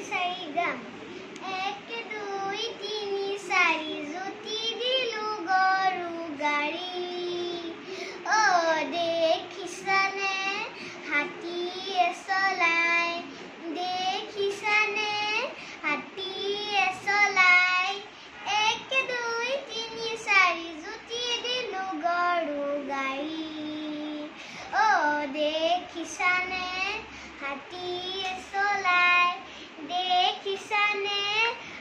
সাৰি গাম এক দুই তিনি চাৰি জুতি দিলো গৰু গাড়ী অ দেখিছানে হাতীয়ে চলাই দেখিছানে হাতীয়ে চলাই এক দুই তিনি চাৰি জুতি দিলো গৰু গাড়ী অ দেখিছানে হাতীয়ে চলাই দেখিছানে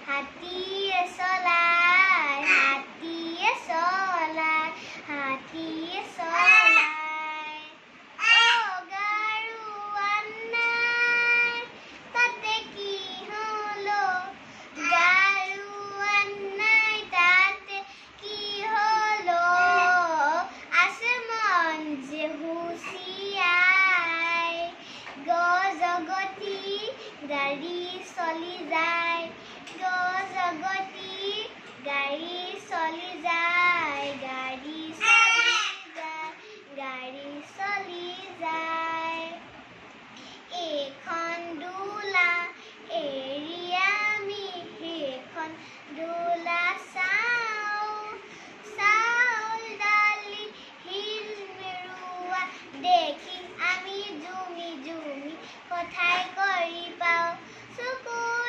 হাতীয়ে চলাই হাতীয়ে চলাই হাতীয়ে চলাই অ গাড়োৱান নাই তাতে কি হলো গাড়োৱান নাই তাতে কি হলো আছে মন যে হুঁচিয়াই গজগতি গাড়ী চলি যায় গজগতি গাড়ী চলি যায় গাড়ী চলি যায় গাড়ী চলি যায় এইখন দোলা এৰি আমি সেইখন দোলা চাওঁ চাউল দালি শিল মেৰুৱা দেখি আমি জুমি জুমি কথাই কৰি পাওঁ চকুৰ